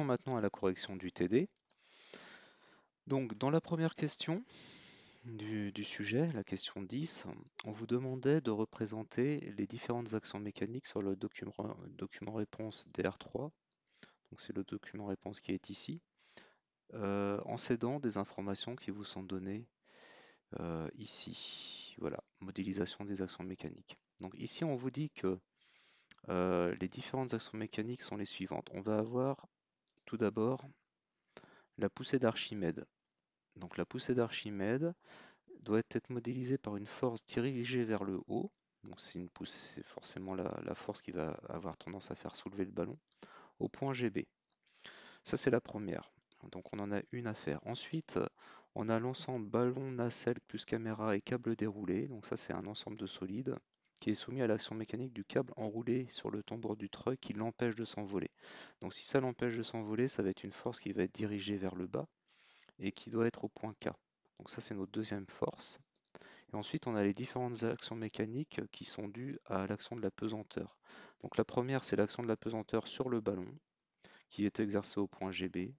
Maintenant à la correction du TD. Donc dans la première question du sujet, la question 10, on vous demandait de représenter les différentes actions mécaniques sur le document réponse DR3, donc c'est le document réponse qui est ici, en cédant des informations qui vous sont données ici. Voilà, modélisation des actions mécaniques. Donc ici on vous dit que les différentes actions mécaniques sont les suivantes. On va avoir tout d'abord la poussée d'Archimède. Donc la poussée d'Archimède doit être modélisée par une force dirigée vers le haut. Donc c'est une poussée, c'est forcément la force qui va avoir tendance à faire soulever le ballon au point GB. Ça c'est la première. Donc on en a une à faire. Ensuite, on a l'ensemble ballon, nacelle plus caméra et câble déroulé. Donc ça c'est un ensemble de solides qui est soumis à l'action mécanique du câble enroulé sur le tambour du treuil qui l'empêche de s'envoler. Donc si ça l'empêche de s'envoler, ça va être une force qui va être dirigée vers le bas et qui doit être au point K. Donc ça c'est notre deuxième force. Et ensuite on a les différentes actions mécaniques qui sont dues à l'action de la pesanteur. Donc la première c'est l'action de la pesanteur sur le ballon qui est exercée au point GB.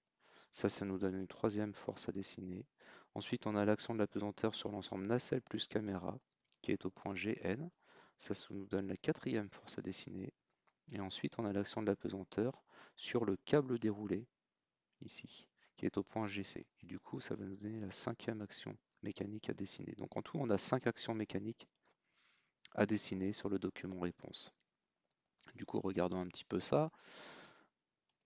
Ça nous donne une troisième force à dessiner. Ensuite on a l'action de la pesanteur sur l'ensemble nacelle plus caméra qui est au point GN. Ça nous donne la quatrième force à dessiner. Et ensuite on a l'action de la pesanteur sur le câble déroulé ici, qui est au point GC. Et du coup, ça va nous donner la cinquième action mécanique à dessiner. Donc en tout, on a 5 actions mécaniques à dessiner sur le document réponse. Du coup, regardons un petit peu ça.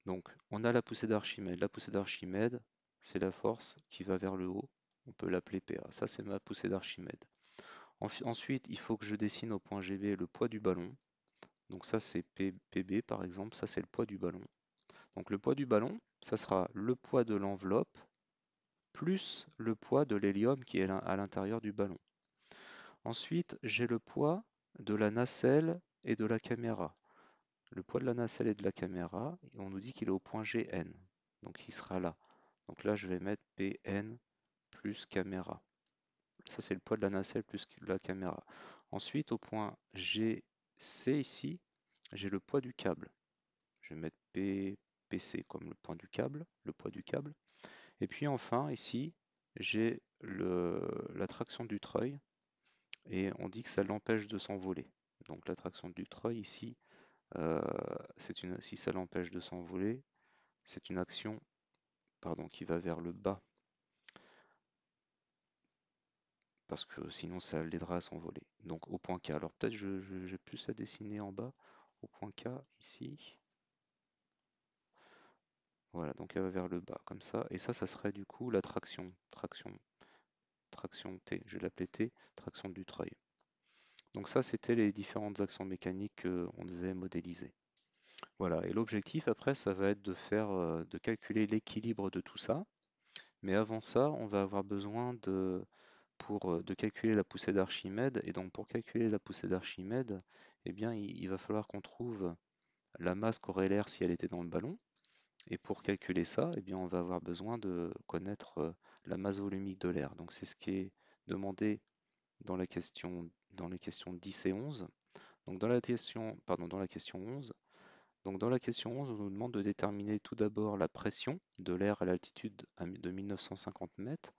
Donc, on a la poussée d'Archimède. La poussée d'Archimède, c'est la force qui va vers le haut. On peut l'appeler PA. Ça, c'est ma poussée d'Archimède. Ensuite, il faut que je dessine au point GB le poids du ballon. Donc ça, c'est PB par exemple. Ça, c'est le poids du ballon. Donc le poids du ballon, ça sera le poids de l'enveloppe plus le poids de l'hélium qui est à l'intérieur du ballon. Ensuite, j'ai le poids de la nacelle et de la caméra. Le poids de la nacelle et de la caméra, on nous dit qu'il est au point GN. Donc il sera là. Donc là, je vais mettre PN plus caméra. Ça, c'est le poids de la nacelle plus la caméra. Ensuite, au point GC ici, j'ai le poids du câble. Je vais mettre PC comme le point du câble, le poids du câble. Et puis enfin, ici, j'ai la traction du treuil et on dit que ça l'empêche de s'envoler. Donc la traction du treuil ici, si ça l'empêche de s'envoler, c'est une action qui va vers le bas parce que sinon ça l'aidera à s'envoler. Donc au point K. Alors peut-être j'ai plus à dessiner en bas au point K ici. Voilà, donc elle va vers le bas comme ça. Et ça serait du coup la traction T. Je vais l'appeler T, traction du treuil. Donc ça, c'était les différentes actions mécaniques qu'on devait modéliser. Voilà, et l'objectif après, ça va être de calculer l'équilibre de tout ça. Mais avant ça, on va avoir besoin de calculer la poussée d'Archimède. Et donc pour calculer la poussée d'Archimède, eh bien, il va falloir qu'on trouve la masse corrélaire si elle était dans le ballon. Et pour calculer ça, eh bien, on va avoir besoin de connaître la masse volumique de l'air. Donc c'est ce qui est demandé dans les questions 10 et 11. Donc dans la question 11, on nous demande de déterminer tout d'abord la pression de l'air à l'altitude de 1950 mètres.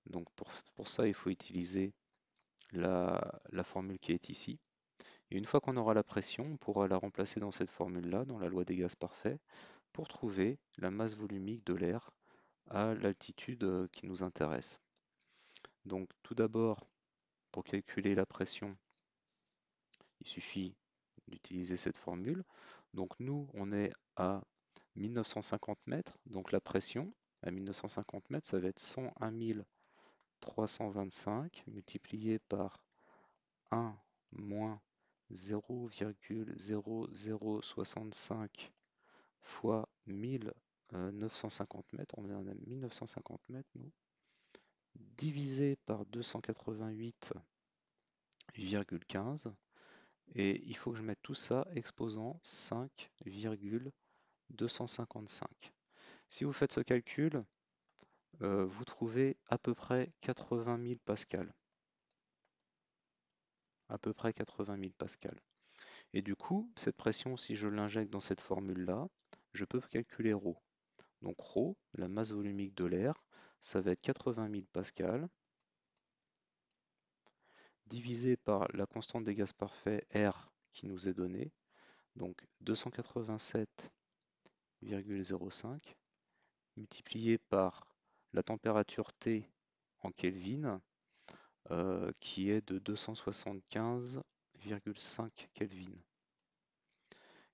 Donc pour ça, il faut utiliser la formule qui est ici. Et une fois qu'on aura la pression, on pourra la remplacer dans cette formule-là, dans la loi des gaz parfaits, pour trouver la masse volumique de l'air à l'altitude qui nous intéresse. Donc tout d'abord, pour calculer la pression, il suffit d'utiliser cette formule. Donc nous, on est à 1950 mètres, donc la pression à 1950 mètres, ça va être 101 325 multiplié par 1 moins 0,0065 fois 1950 mètres, on est à 1950 mètres, nous, divisé par 288,15. Et il faut que je mette tout ça exposant 5,255. Si vous faites ce calcul, vous trouvez à peu près 80 000 pascal. À peu près 80 000 pascal. Et du coup, cette pression, si je l'injecte dans cette formule-là, je peux calculer ρ. Donc ρ, la masse volumique de l'air, ça va être 80 000 pascal, divisé par la constante des gaz parfaits R qui nous est donnée, donc 287,05, multiplié par la température T en Kelvin, qui est de 275,5 Kelvin.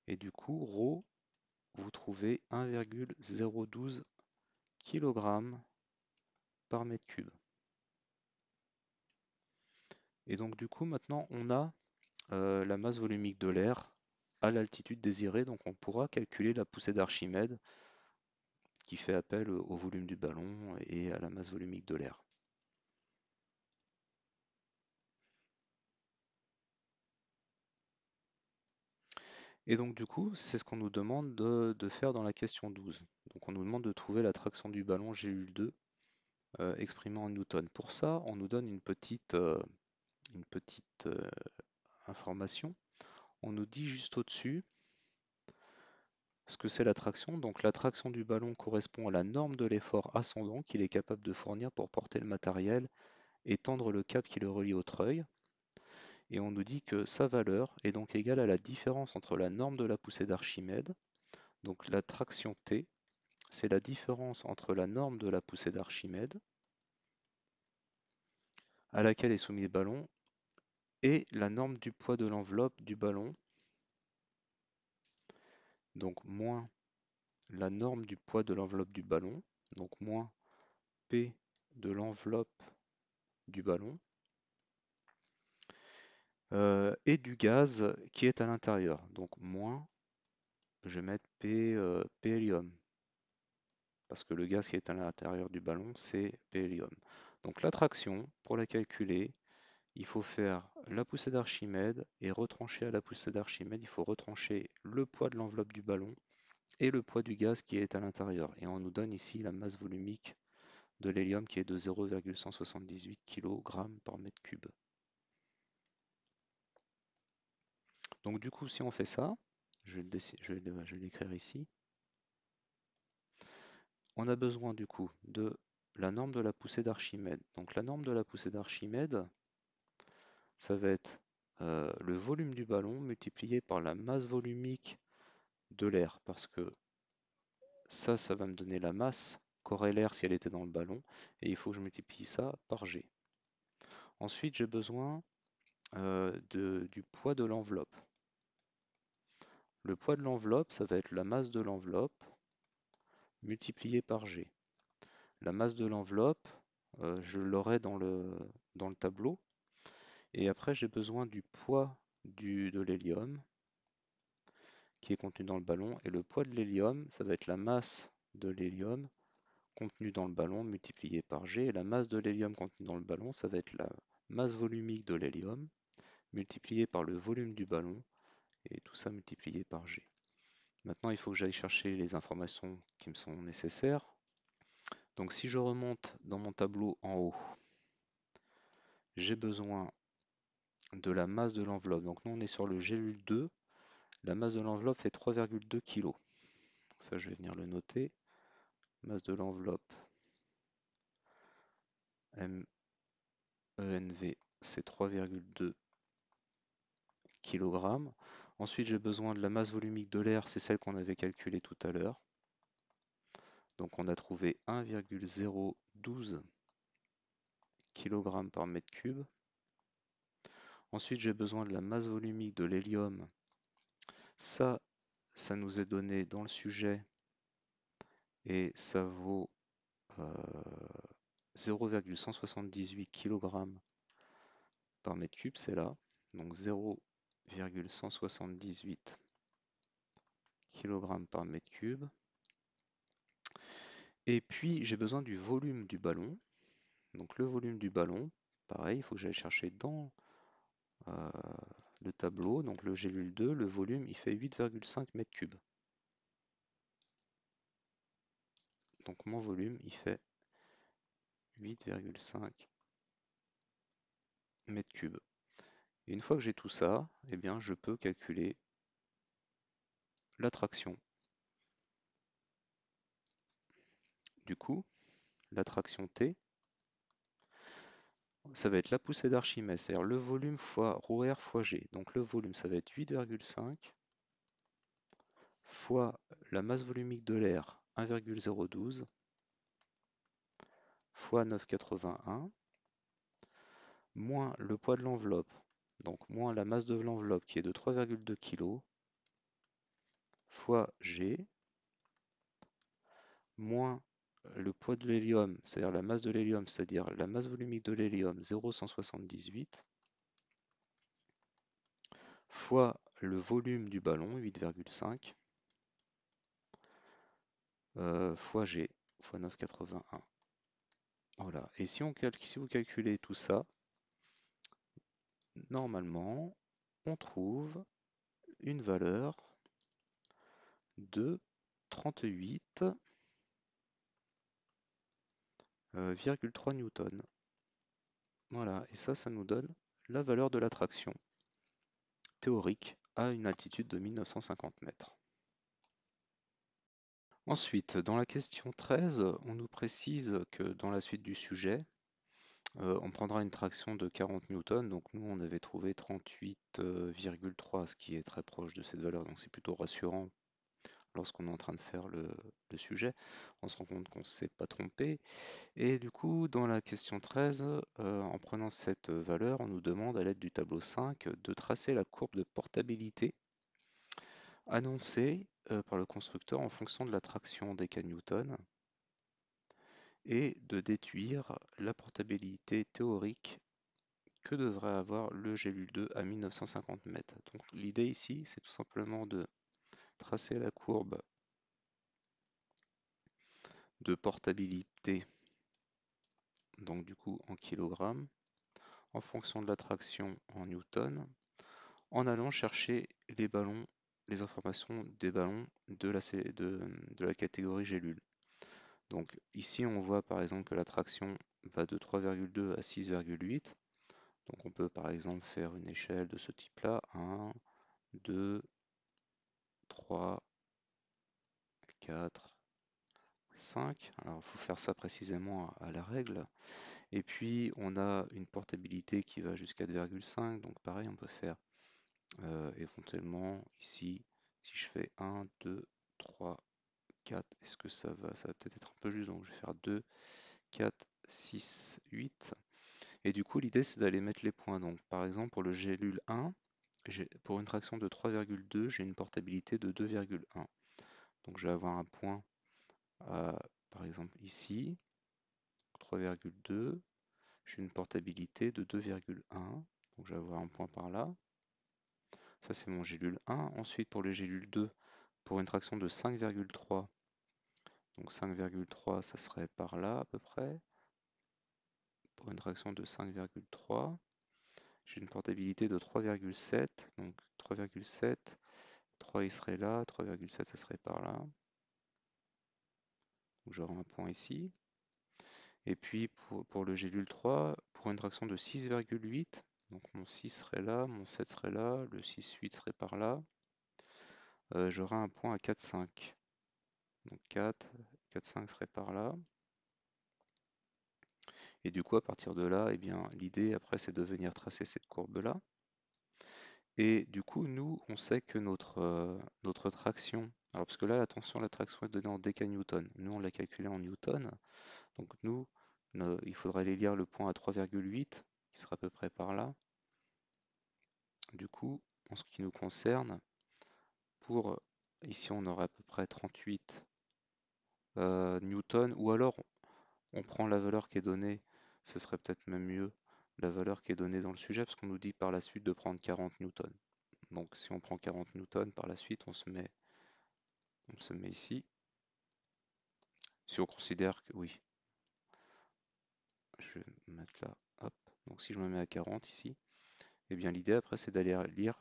Et du coup, ρ, vous trouvez 1,012 kg par mètre cube. Et donc du coup, maintenant, on a la masse volumique de l'air à l'altitude désirée, donc on pourra calculer la poussée d'Archimède qui fait appel au volume du ballon et à la masse volumique de l'air. Et donc du coup, c'est ce qu'on nous demande de faire dans la question 12. Donc on nous demande de trouver la traction du ballon Gélule 2 exprimée en newton. Pour ça, on nous donne une petite information. On nous dit juste au-dessus ce que c'est la traction. Donc la traction du ballon correspond à la norme de l'effort ascendant qu'il est capable de fournir pour porter le matériel et tendre le câble qui le relie au treuil. Et on nous dit que sa valeur est donc égale à la différence entre la norme de la poussée d'Archimède, donc la traction T, c'est la différence entre la norme de la poussée d'Archimède, à laquelle est soumis le ballon, et la norme du poids de l'enveloppe du ballon, donc moins la norme du poids de l'enveloppe du ballon, donc moins P de l'enveloppe du ballon, et du gaz qui est à l'intérieur, donc moins, je vais mettre P, P hélium, parce que le gaz qui est à l'intérieur du ballon, c'est P hélium. Donc la traction, pour la calculer, il faut faire la poussée d'Archimède et retrancher à la poussée d'Archimède, il faut retrancher le poids de l'enveloppe du ballon et le poids du gaz qui est à l'intérieur. Et on nous donne ici la masse volumique de l'hélium qui est de 0,178 kg par mètre cube. Donc du coup, si on fait ça, je vais l'écrire ici, on a besoin du coup de la norme de la poussée d'Archimède. Donc la norme de la poussée d'Archimède, ça va être le volume du ballon multiplié par la masse volumique de l'air, parce que ça va me donner la masse qu'aurait l'air si elle était dans le ballon, et il faut que je multiplie ça par G. Ensuite, j'ai besoin du poids de l'enveloppe. Le poids de l'enveloppe, ça va être la masse de l'enveloppe multiplié par G. La masse de l'enveloppe, je l'aurai dans le tableau. Et après, j'ai besoin du poids de l'hélium qui est contenu dans le ballon. Et le poids de l'hélium, ça va être la masse de l'hélium contenu dans le ballon multiplié par G. Et la masse de l'hélium contenu dans le ballon, ça va être la masse volumique de l'hélium multiplié par le volume du ballon. Et tout ça multiplié par G. Maintenant, il faut que j'aille chercher les informations qui me sont nécessaires. Donc si je remonte dans mon tableau en haut, j'ai besoin de la masse de l'enveloppe. Donc nous, on est sur le Gélule 2. La masse de l'enveloppe fait 3,2 kg. Ça, je vais venir le noter. Masse de l'enveloppe MENV, c'est 3,2 kg. Ensuite, j'ai besoin de la masse volumique de l'air, c'est celle qu'on avait calculée tout à l'heure. Donc on a trouvé 1,012 kg par mètre cube. Ensuite, j'ai besoin de la masse volumique de l'hélium. Ça nous est donné dans le sujet et ça vaut 0,178 kg par mètre cube, c'est là. Donc 0,178 kg par mètre cube. Et puis j'ai besoin du volume du ballon. Donc le volume du ballon, pareil, il faut que j'aille chercher dans le tableau. Donc le Gélule 2, le volume, il fait 8,5 mètres cubes. Donc mon volume, il fait 8,5 mètres cubes. Et une fois que j'ai tout ça, eh bien, je peux calculer la traction. Du coup, la traction T, ça va être la poussée d'Archimède, c'est-à-dire le volume fois ρR fois G. Donc le volume, ça va être 8,5 fois la masse volumique de l'air, 1,012, fois 9,81, moins le poids de l'enveloppe, donc moins la masse de l'enveloppe qui est de 3,2 kg, fois G, moins le poids de l'hélium, c'est-à-dire la masse de l'hélium, c'est-à-dire la masse volumique de l'hélium, 0,178, fois le volume du ballon, 8,5, fois G, fois 9,81. Voilà. Et si vous calculez tout ça, normalement, on trouve une valeur de 38,3 newtons. Voilà. Et ça nous donne la valeur de l'attraction théorique à une altitude de 1950 mètres. Ensuite, dans la question 13, on nous précise que dans la suite du sujet, on prendra une traction de 40 newtons, donc nous on avait trouvé 38,3, ce qui est très proche de cette valeur, donc c'est plutôt rassurant lorsqu'on est en train de faire le sujet. On se rend compte qu'on ne s'est pas trompé. Et du coup, dans la question 13, en prenant cette valeur, on nous demande à l'aide du tableau 5 de tracer la courbe de portabilité annoncée par le constructeur en fonction de la traction des kN et de déduire la portabilité théorique que devrait avoir le Gélule 2 à 1950 mètres. Donc l'idée ici, c'est tout simplement de tracer la courbe de portabilité, donc du coup en kilogrammes, en fonction de la traction en newton, en allant chercher les ballons, les informations des ballons de la catégorie Gélule. Donc ici on voit par exemple que la traction va de 3,2 à 6,8. Donc on peut par exemple faire une échelle de ce type-là, 1, 2, 3, 4, 5. Alors il faut faire ça précisément à la règle. Et puis on a une portabilité qui va jusqu'à 2,5. Donc pareil, on peut faire éventuellement ici, si je fais 1, 2, 3, 4, est-ce que ça va? Ça va peut-être être un peu juste, donc je vais faire 2, 4, 6, 8. Et du coup l'idée c'est d'aller mettre les points. Donc par exemple pour le Gélule 1, pour une traction de 3,2, j'ai une portabilité de 2,1. Donc je vais avoir un point par exemple ici, 3,2, j'ai une portabilité de 2,1, donc je vais avoir un point par là. Ça c'est mon Gélule 1. Ensuite pour le Gélule 2, pour une traction de 5,3, donc 5,3 ça serait par là à peu près. Pour une traction de 5,3, j'ai une portabilité de 3,7, donc 3,7, 3 il serait là, 3,7 ça serait par là. Donc j'aurai un point ici. Et puis pour le Gélule 3, pour une traction de 6,8, donc mon 6 serait là, mon 7 serait là, le 6,8 serait par là, j'aurai un point à 4,5. Donc 4, 4,5 serait par là. Et du coup, à partir de là, eh bien, l'idée après, c'est de venir tracer cette courbe-là. Et du coup, nous, on sait que notre traction, alors parce que là, attention, la traction est donnée en décanewton. Nous, on l'a calculée en newton. Donc nous, il faudrait aller lire le point à 3,8, qui sera à peu près par là. Du coup, en ce qui nous concerne, ici on aurait à peu près 38 newtons, ou alors on prend la valeur qui est donnée, ce serait peut-être même mieux, la valeur qui est donnée dans le sujet, parce qu'on nous dit par la suite de prendre 40 newtons. Donc si on prend 40 newtons, par la suite on se met ici. Si on considère que, oui, je vais me mettre là, hop. Donc si je me mets à 40 ici, eh bien l'idée après c'est d'aller lire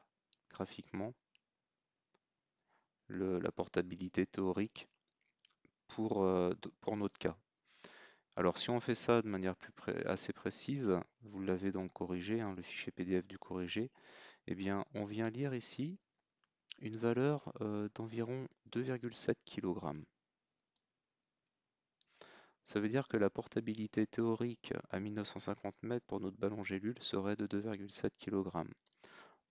graphiquement la portabilité théorique pour notre cas. Alors si on fait ça de manière assez précise, vous l'avez donc corrigé, hein, le fichier PDF du corrigé, eh bien on vient lire ici une valeur d'environ 2,7 kg. Ça veut dire que la portabilité théorique à 1950 mètres pour notre ballon gélule serait de 2,7 kg.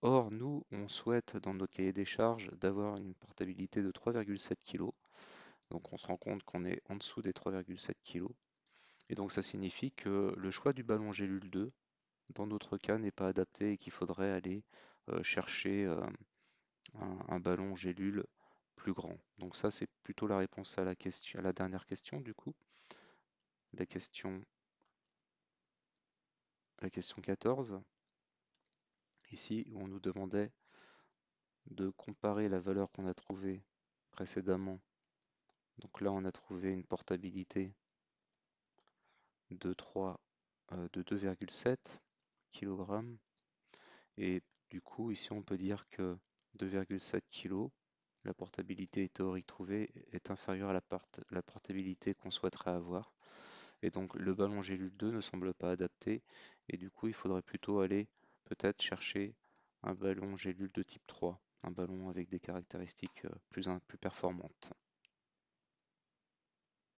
Or, nous, on souhaite dans notre cahier des charges d'avoir une portabilité de 3,7 kg. Donc on se rend compte qu'on est en dessous des 3,7 kg. Et donc ça signifie que le choix du ballon gélule 2, dans notre cas, n'est pas adapté et qu'il faudrait aller chercher un ballon gélule plus grand. Donc ça, c'est plutôt la réponse à la question, à la dernière question du coup, la question, la question 14. Ici, où on nous demandait de comparer la valeur qu'on a trouvée précédemment. Donc là, on a trouvé une portabilité de 2,7 kg. Et du coup, ici, on peut dire que 2,7 kg, la portabilité théorique trouvée est inférieure à la portabilité qu'on souhaiterait avoir. Et donc, le ballon Gélule 2 ne semble pas adapté. Et du coup, il faudrait plutôt aller peut-être chercher un ballon Gélule de type 3, un ballon avec des caractéristiques plus performantes.